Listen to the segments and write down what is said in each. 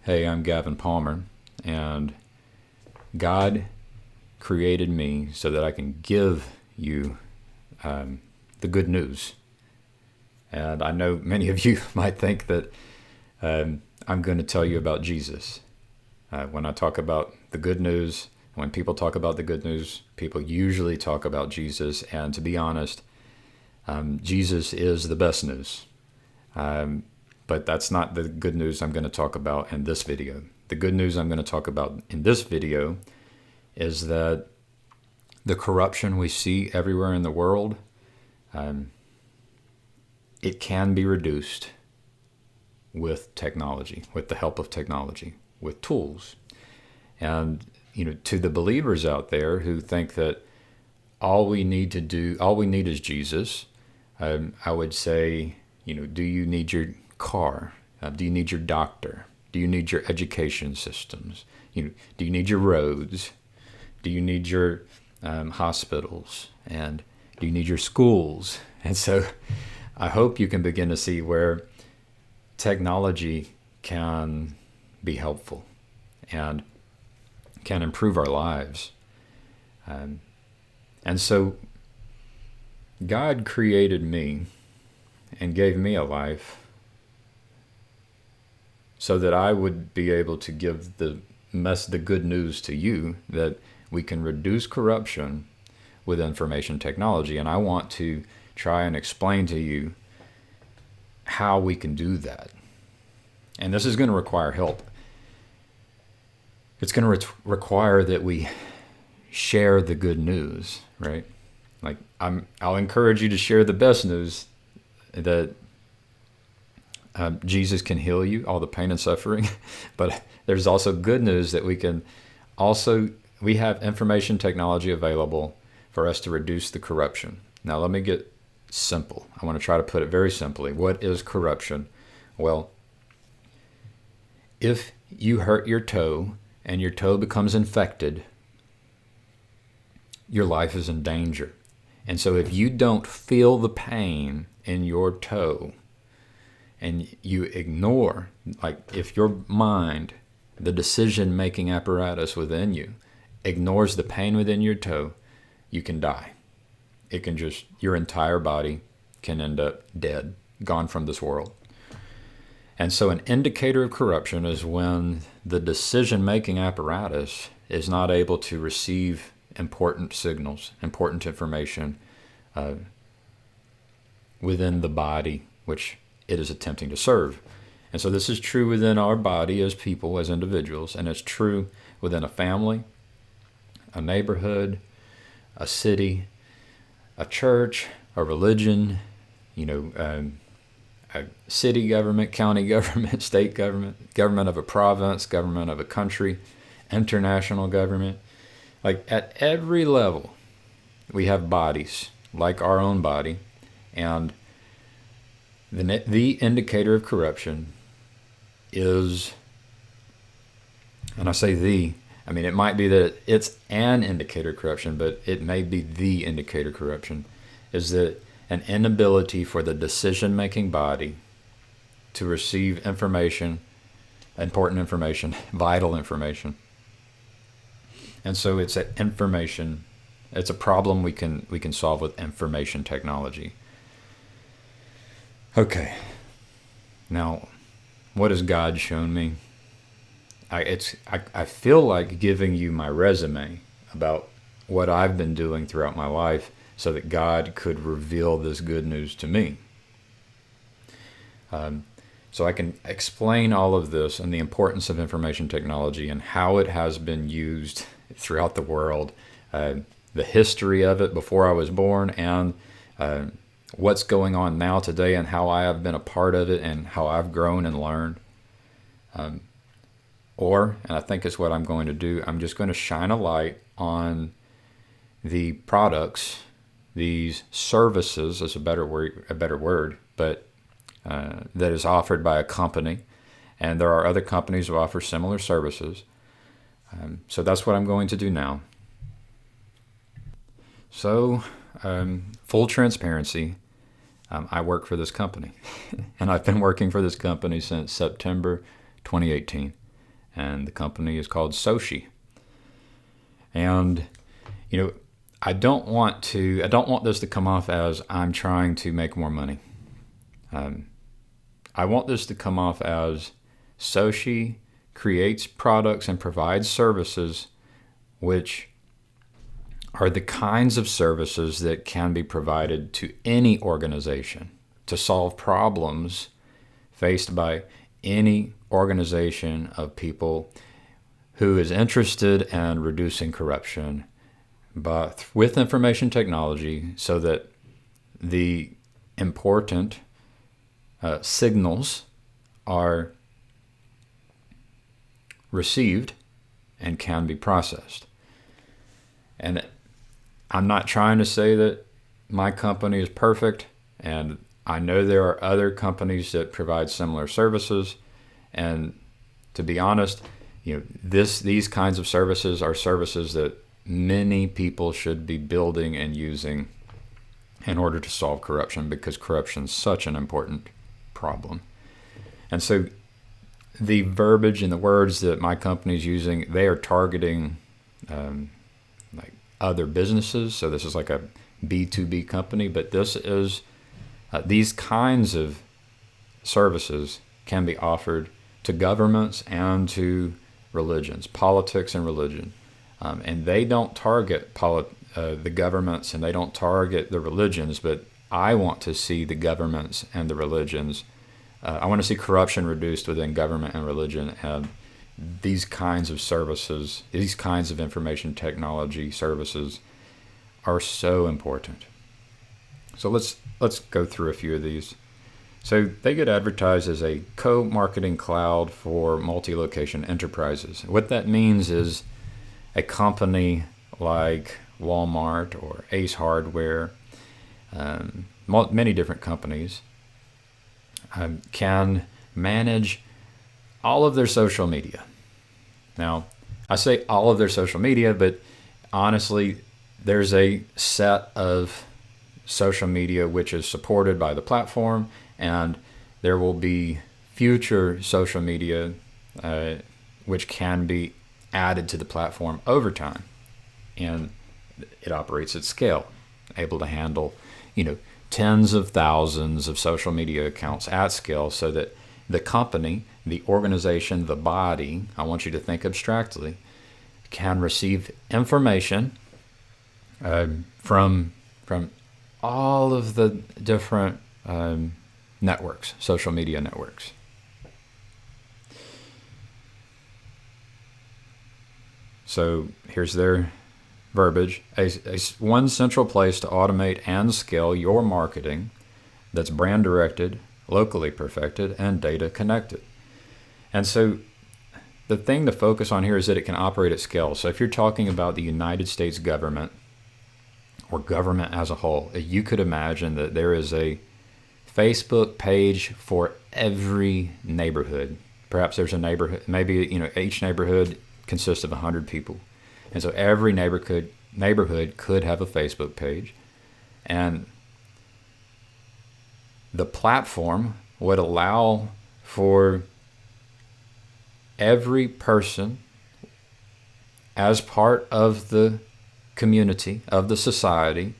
Hey, I'm Gavin Palmer, and God created me so that I can give you the good news. And I know many of you might think that I'm going to tell you about Jesus. When I talk about the good news, when people talk about the good news, people usually talk about Jesus. And to be honest, Jesus is the best news. But that's not the good news I'm going to talk about in this video. The good news I'm going to talk about in this video is that the corruption we see everywhere in the world, it can be reduced with technology, with the help of technology, with tools. And, to the believers out there who think that all we need is Jesus, I would say, do you need your car? Do you need your doctor? Do you need your education systems? Do you need your roads? Do you need your hospitals? And do you need your schools? And so I hope you can begin to see where technology can be helpful and can improve our lives. And so God created me and gave me a life so that I would be able to give the good news to you that we can reduce corruption with information technology. And I want to try and explain to you how we can do that. And this is going to require help. It's going to require that we share the good news, right? Like I'll encourage you to share the best news that Jesus can heal you, all the pain and suffering. But there's also good news that we have information technology available for us to reduce the corruption. Now, let me get simple. I want to try to put it very simply. What is corruption? Well, if you hurt your toe and your toe becomes infected, your life is in danger. And so if you don't feel the pain in your toe and you ignore, like if your mind, the decision-making apparatus within you, ignores the pain within your toe, you can die. Your entire body can end up dead, gone from this world. And so an indicator of corruption is when the decision-making apparatus is not able to receive important signals, important information within the body which it is attempting to serve. And so this is true within our body as people, as individuals, and it's true within a family, a neighborhood, a city, a church, a religion, a city government, county government, state government, government of a province, government of a country, international government. Like at every level, we have bodies like our own body, and the indicator of corruption is, and I say it might be that it's an indicator of corruption, but it may be the indicator of corruption, is that an inability for the decision-making body to receive information, important information, vital information. And so it's a problem we can solve with information technology. Okay. Now, what has God shown me? I feel like giving you my resume about what I've been doing throughout my life so that God could reveal this good news to me. So I can explain all of this and the importance of information technology and how it has been used throughout the world, the history of it before I was born, and what's going on now today and how I have been a part of it and how I've grown and learned. And I think it's what I'm going to do, I'm just going to shine a light on the products, these services is a better word, but that is offered by a company. And there are other companies who offer similar services. So that's what I'm going to do now. So, full transparency, I work for this company. And I've been working for this company since September 2018. and the company is called Soci. And I don't want this to come off as I'm trying to make more money. I want this to come off as Soci creates products and provides services which are the kinds of services that can be provided to any organization to solve problems faced by any organization of people who is interested in reducing corruption, but with information technology, so that the important signals are received and can be processed. And I'm not trying to say that my company is perfect, and I know there are other companies that provide similar services. And to be honest, these kinds of services are services that many people should be building and using in order to solve corruption, because corruption is such an important problem. And so the verbiage and the words that my company is using, they are targeting like other businesses. So this is like a B2B company, but this is these kinds of services can be offered to governments and to religions, politics and religion. And they don't target the governments, and they don't target the religions, but I want to see the governments and the religions. I want to see corruption reduced within government and religion, and these kinds of services, these kinds of information technology services are so important. So let's go through a few of these. So they get advertised as a co-marketing cloud for multi-location enterprises. What that means is a company like Walmart or Ace Hardware, many different companies, can manage all of their social media. Now, I say all of their social media, but honestly, there's a set of social media which is supported by the platform, and there will be future social media which can be added to the platform over time. And it operates at scale, able to handle, tens of thousands of social media accounts at scale, so that the company, the organization, the body, I want you to think abstractly, can receive information from all of the different networks, social media networks. So here's their verbiage: one central place to automate and scale your marketing that's brand directed, locally perfected, and data connected. And so the thing to focus on here is that it can operate at scale. So if you're talking about the United States government or government as a whole, you could imagine that there is a Facebook page for every neighborhood. Perhaps there's a neighborhood, maybe each neighborhood consists of 100 people. And so every neighborhood could have a Facebook page. And the platform would allow for every person as part of the community, of the society,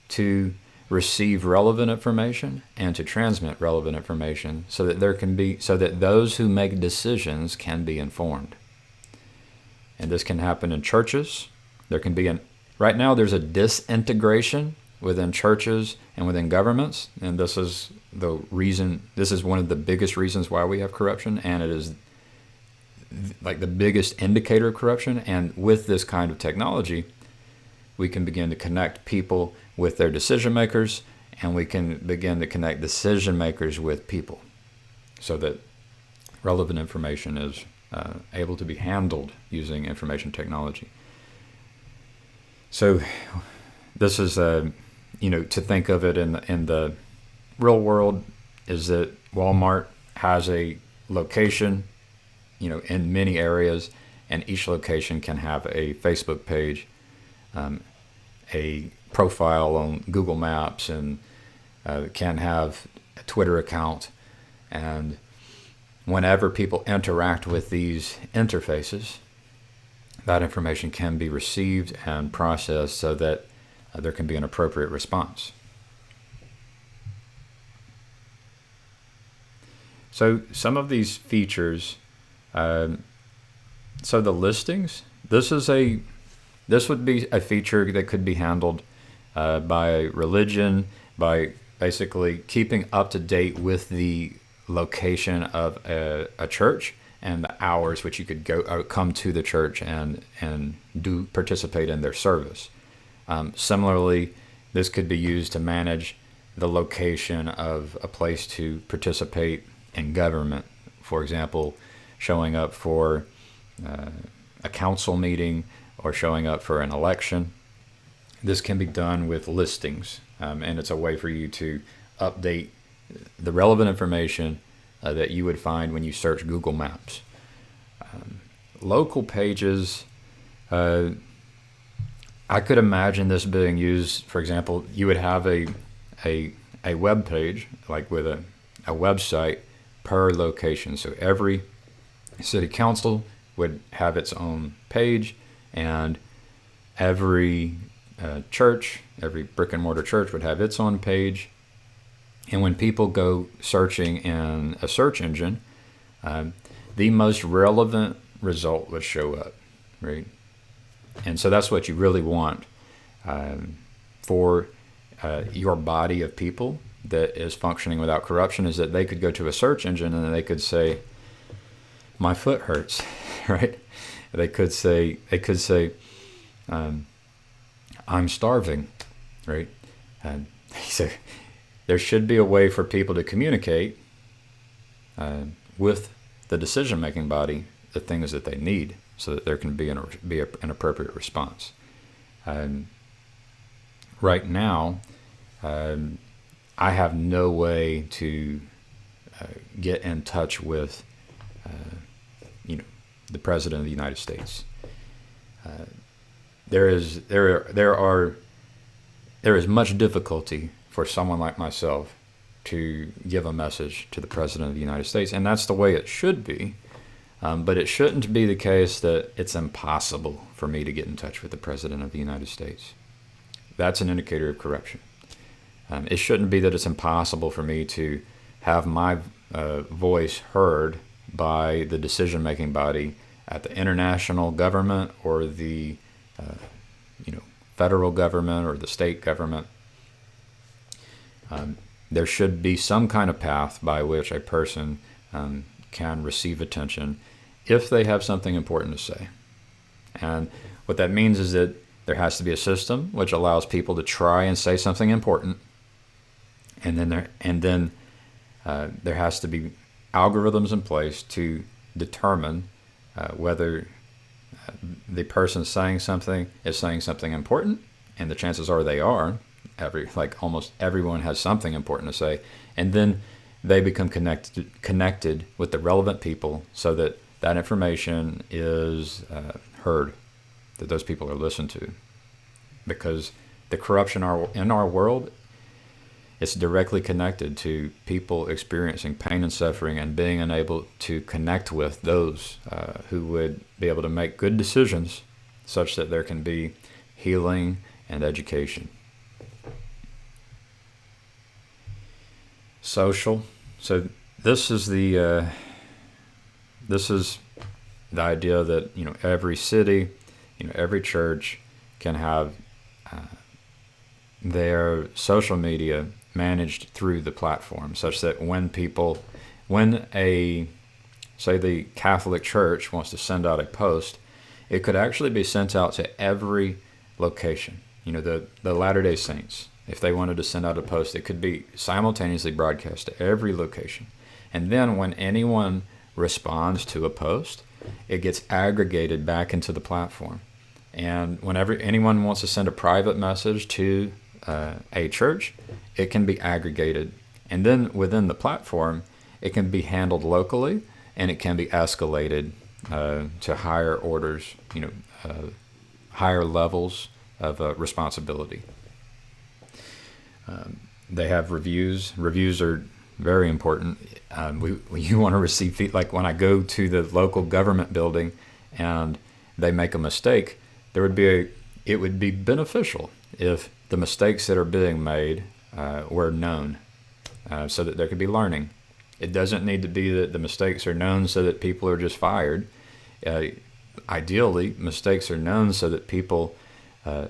to receive relevant information and to transmit relevant information, so that those who make decisions can be informed. And this can happen in churches. Right now there's a disintegration within churches and within governments, and this is one of the biggest reasons why we have corruption, and it is like the biggest indicator of corruption. And with this kind of technology, we can begin to connect people with their decision makers, and we can begin to connect decision makers with people, so that relevant information is able to be handled using information technology. So this is, to think of it in the real world, is that Walmart has a location, in many areas, and each location can have a Facebook page, a profile on Google Maps, and can have a Twitter account, and whenever people interact with these interfaces, that information can be received and processed so that there can be an appropriate response. So some of these features, so the listings, this would be a feature that could be handled by religion, by basically keeping up to date with the location of a church and the hours which you could come to the church and participate in their service. Similarly, this could be used to manage the location of a place to participate in government. For example, showing up for a council meeting or showing up for an election. This can be done with listings, and it's a way for you to update the relevant information that you would find when you search Google Maps. Local pages, I could imagine this being used. For example, you would have a web page, like with a website per location. So every city council would have its own page, and every church, every brick and mortar church would have its own page. And when people go searching in a search engine, the most relevant result would show up, right? And so that's what you really want for your body of people that is functioning without corruption, is that they could go to a search engine and they could say, my foot hurts, right? They could say, I'm starving, right? So there should be a way for people to communicate with the decision-making body the things that they need, so that there can be an appropriate response. Right now, I have no way to get in touch with, the President of the United States. There is much difficulty for someone like myself to give a message to the President of the United States, and that's the way it should be. But it shouldn't be the case that it's impossible for me to get in touch with the President of the United States. That's an indicator of corruption. It shouldn't be that it's impossible for me to have my voice heard by the decision-making body at the international government or the federal government or the state government. There should be some kind of path by which a person can receive attention if they have something important to say. And what that means is that there has to be a system which allows people to try and say something important, and then there has to be algorithms in place to determine whether the person saying something is saying something important, and the chances are they are. Almost everyone has something important to say, and then they become connected with the relevant people so that that information is heard, that those people are listened to. Because the corruption in our world, it's directly connected to people experiencing pain and suffering and being unable to connect with those who would be able to make good decisions such that there can be healing and education. Social. So this is the idea that every city, every church can have their social media managed through the platform, such that when the Catholic Church wants to send out a post, it could actually be sent out to every location. The Latter-day Saints, if they wanted to send out a post, it could be simultaneously broadcast to every location. And then when anyone responds to a post, it gets aggregated back into the platform. And whenever anyone wants to send a private message to a church, it can be aggregated. And then within the platform, it can be handled locally, and it can be escalated to higher orders, higher levels of responsibility. They have reviews. Reviews are very important. You want to receive feedback. Like when I go to the local government building and they make a mistake, it would be beneficial if the mistakes that are being made were known, so that there could be learning. It doesn't need to be that the mistakes are known so that people are just fired. Ideally, mistakes are known so that people are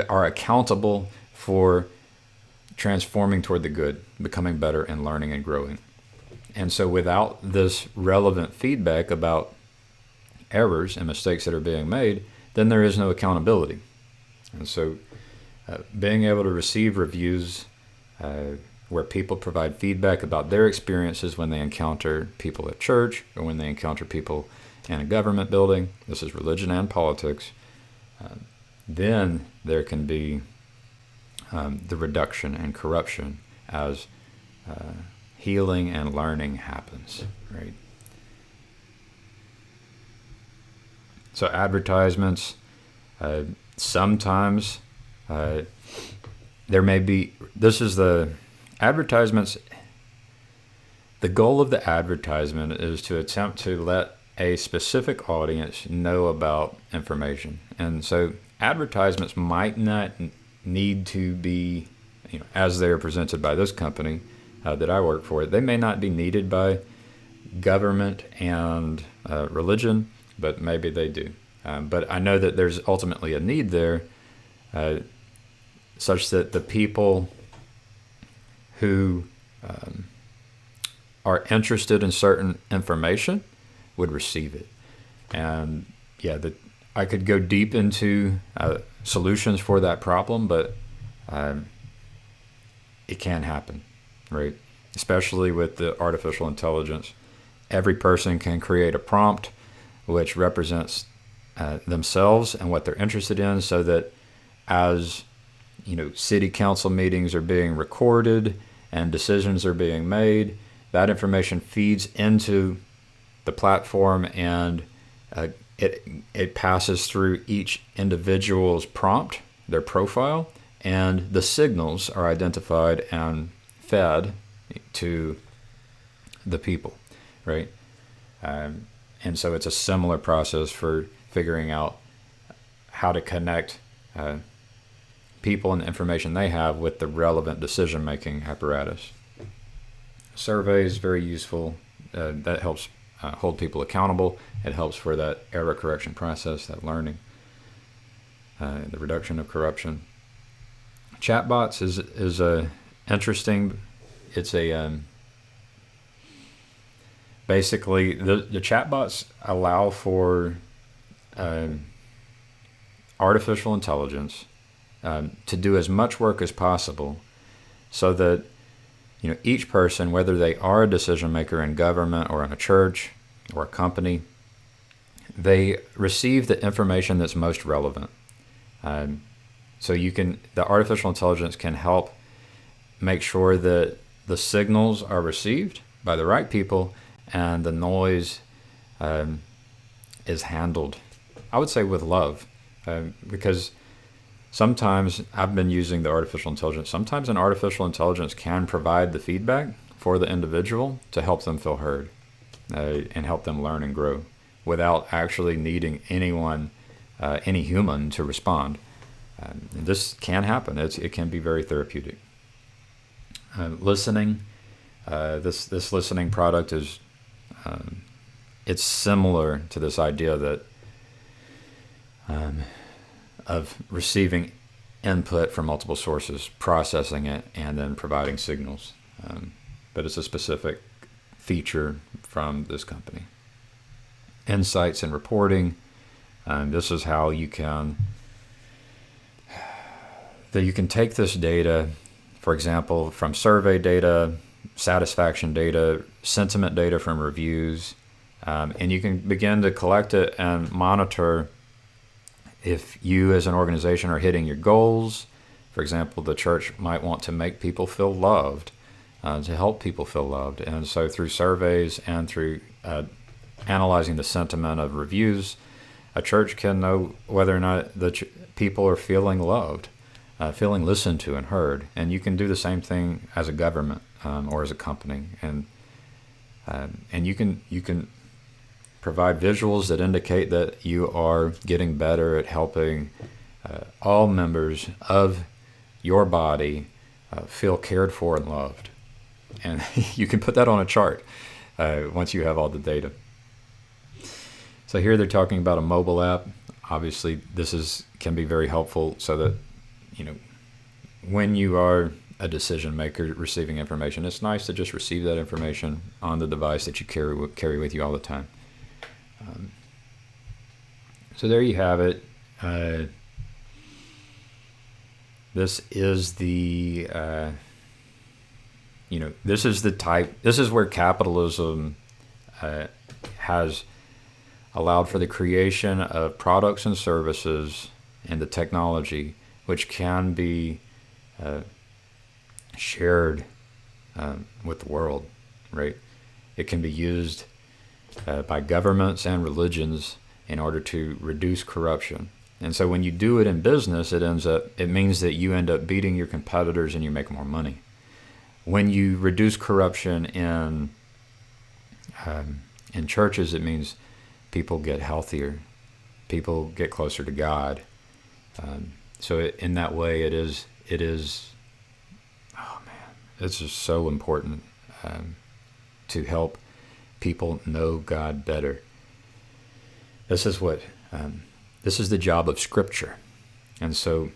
accountable for transforming toward the good, becoming better, and learning and growing. And so without this relevant feedback about errors and mistakes that are being made, then there is no accountability. And so being able to receive reviews where people provide feedback about their experiences when they encounter people at church or when they encounter people in a government building, this is religion and politics, then there can be the reduction and corruption as healing and learning happens, right? So advertisements, sometimes there may be, advertisements, the goal of the advertisement is to attempt to let a specific audience know about information. And so advertisements might not need to be, as they are presented by this company that I work for, they may not be needed by government and religion, but maybe they do. But I know that there's ultimately a need there, such that the people who are interested in certain information would receive it. And I could go deep into solutions for that problem, but it can happen, right? Especially with the artificial intelligence. Every person can create a prompt which represents themselves and what they're interested in, so that as city council meetings are being recorded and decisions are being made, that information feeds into the platform, and it passes through each individual's prompt, their profile, and the signals are identified and fed to the people, right? And so it's a similar process for figuring out how to connect people and the information they have with the relevant decision-making apparatus. Surveys, very useful. That helps hold people accountable. It helps for that error correction process, that learning, the reduction of corruption. Chatbots is a interesting. It's a basically the chatbots allow for artificial intelligence to do as much work as possible, so that each person, whether they are a decision maker in government or in a church or a company, they receive the information that's most relevant. So the artificial intelligence can help make sure that the signals are received by the right people and the noise is handled, I would say, with love, because sometimes I've been using the artificial intelligence. Sometimes an artificial intelligence can provide the feedback for the individual to help them feel heard and help them learn and grow without actually needing anyone, any human, to respond. This can happen. It can be very therapeutic. Listening. This listening product is it's similar to this idea that of receiving input from multiple sources, processing it, and then providing signals. But it's a specific feature from this company. Insights and reporting. This is how you can take this data, for example, from survey data, satisfaction data, sentiment data from reviews, and you can begin to collect it and monitor if you as an organization are hitting your goals. For example, the church might want to make people feel loved, to help people feel loved. And so through surveys and through analyzing the sentiment of reviews, a church can know whether or not the people are feeling loved. feeling listened to and heard. And you can do the same thing as a government or as a company, and you can provide visuals that indicate that you are getting better at helping all members of your body feel cared for and loved. And you can put that on a chart once you have all the data. So here they're talking about a mobile app. Obviously, this can be very helpful so that, when you are a decision maker receiving information, it's nice to just receive that information on the device that you carry with you all the time. So there you have it. This is the this is where capitalism has allowed for the creation of products and services and the technology which can be shared with the world, right? It can be used by governments and religions in order to reduce corruption. And so when you do it in business, it means that you end up beating your competitors and you make more money. When you reduce corruption in churches, it means people get healthier, people get closer to God. In that way, it is. Oh man, it's just so important to help people know God better. This is the job of Scripture, and so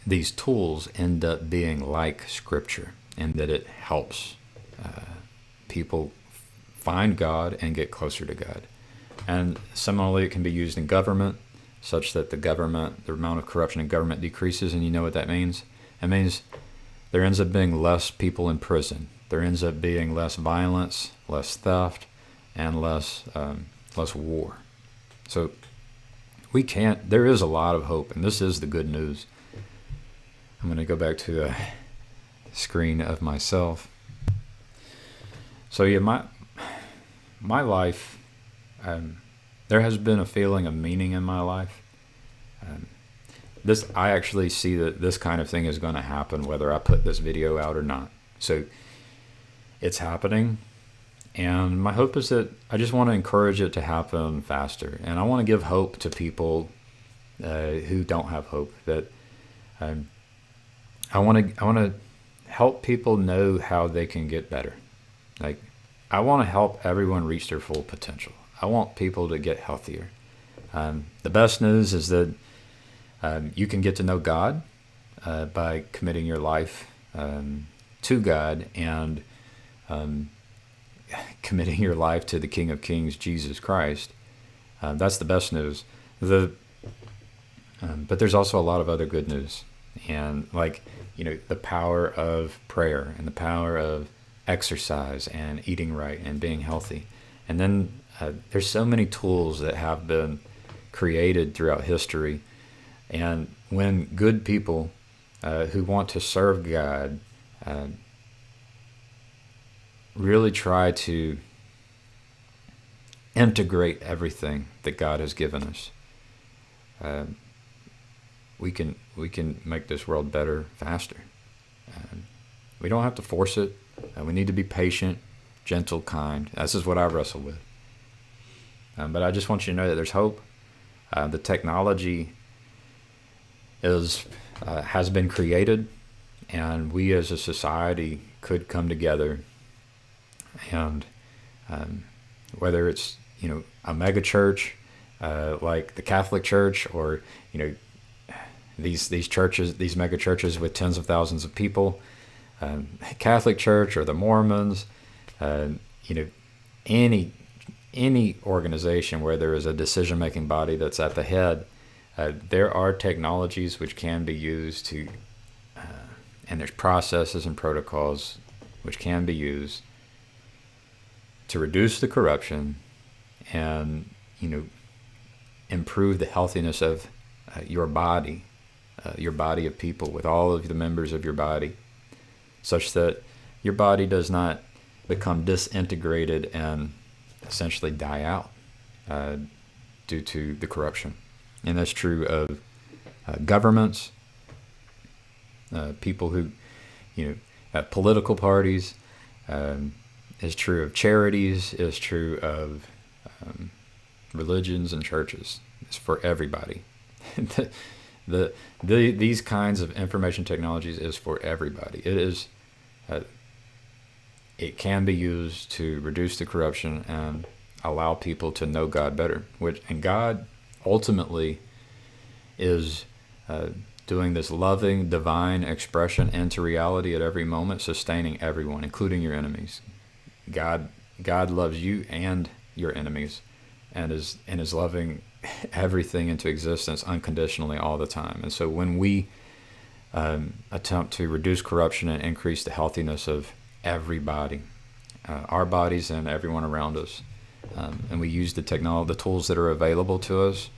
these tools end up being like Scripture, in that it helps people find God and get closer to God. And similarly, it can be used in government, such that the amount of corruption in government decreases. And you know what that means? It means there ends up being less people in prison. There ends up being less violence, less theft, and less war. So there is a lot of hope, and this is the good news. I'm going to go back to a screen of myself. So yeah, my life, there has been a feeling of meaning in my life. I actually see that this kind of thing is going to happen whether I put this video out or not. So it's happening, and my hope is that I just want to encourage it to happen faster, and I want to give hope to people who don't have hope. That I want to help people know how they can get better. Like, I want to help everyone reach their full potential. I want people to get healthier. The best news is that you can get to know God by committing your life to God and committing your life to the King of Kings, Jesus Christ. That's the best news. But there's also a lot of other good news, and the power of prayer and the power of exercise and eating right and being healthy. And then there's so many tools that have been created throughout history. And when good people who want to serve God really try to integrate everything that God has given us, we can make this world better faster. We don't have to force it. We need to be patient, gentle, kind. This is what I wrestle with. But I just want you to know that there's hope. The technology has been created, and we as a society could come together. And whether it's a mega church like the Catholic Church, or these churches, these mega churches with tens of thousands of people, Catholic Church or the Mormons, any organization where there is a decision-making body that's at the head, there are technologies which can be used to, and there's processes and protocols which can be used to reduce the corruption and, improve the healthiness of your body of people, with all of the members of your body, such that your body does not become disintegrated and essentially die out due to the corruption. And that's true of governments, people who, political parties, is true of charities, is true of religions and churches. It's for everybody. These kinds of information technologies is for everybody. It is. It can be used to reduce the corruption and allow people to know God better. And God ultimately is doing this loving, divine expression into reality at every moment, sustaining everyone, including your enemies. God loves you and your enemies, and is loving everything into existence unconditionally all the time. And so when we attempt to reduce corruption and increase the healthiness of everybody, our bodies and everyone around us, and we use the tools that are available to us,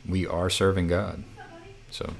we are serving God. So